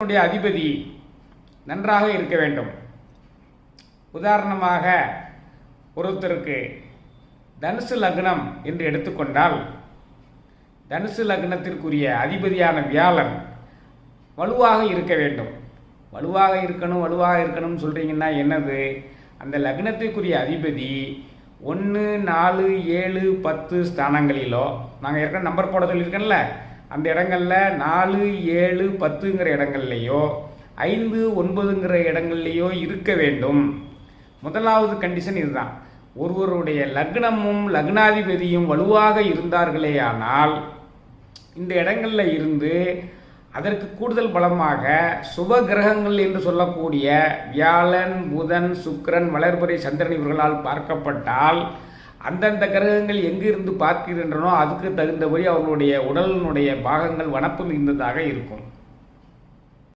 அதிபதி நன்றாக இருக்க வேண்டும். உதாரணமாக ஒருத்தருக்கு தனுசு லக்னம் என்று எடுத்துக்கொண்டால், தனுசு லக்னத்திற்குரிய அதிபதியான வியாழன் வலுவாக இருக்க வேண்டும். வலுவாக இருக்கணும்னு சொல்கிறீங்கன்னா என்னது? அந்த லக்னத்திற்குரிய அதிபதி 1, 4, 7, 10 ஸ்தானங்களிலோ, நாங்கள் ஏற்கனவே நம்பர் போட சொல்லியிருக்கேன்ல, அந்த இடங்களில் 4, 7, 10ங்கிற இடங்கள்லையோ 5, 9ங்கிற இடங்கள்லையோ இருக்க வேண்டும். முதலாவது கண்டிஷன் இதுதான். ஒருவருடைய லக்னமும் லக்னாதிபதியும் வலுவாக இருந்தார்களேயானால் இந்த இடங்களில் இருந்து அதற்கு கூடுதல் பலமாக சுப கிரகங்கள் என்று சொல்லக்கூடிய வியாழன், புதன், சுக்கிரன், வளர்பிறை, சந்திரன் இவர்களால் பார்க்கப்பட்டால் அந்தந்த கிரகங்கள் எங்கிருந்து பார்க்கின்றனோ அதுக்கு தகுந்தபடி அவர்களுடைய உடலினுடைய பாகங்கள் வனப்பு மிகுந்ததாக இருக்கும்.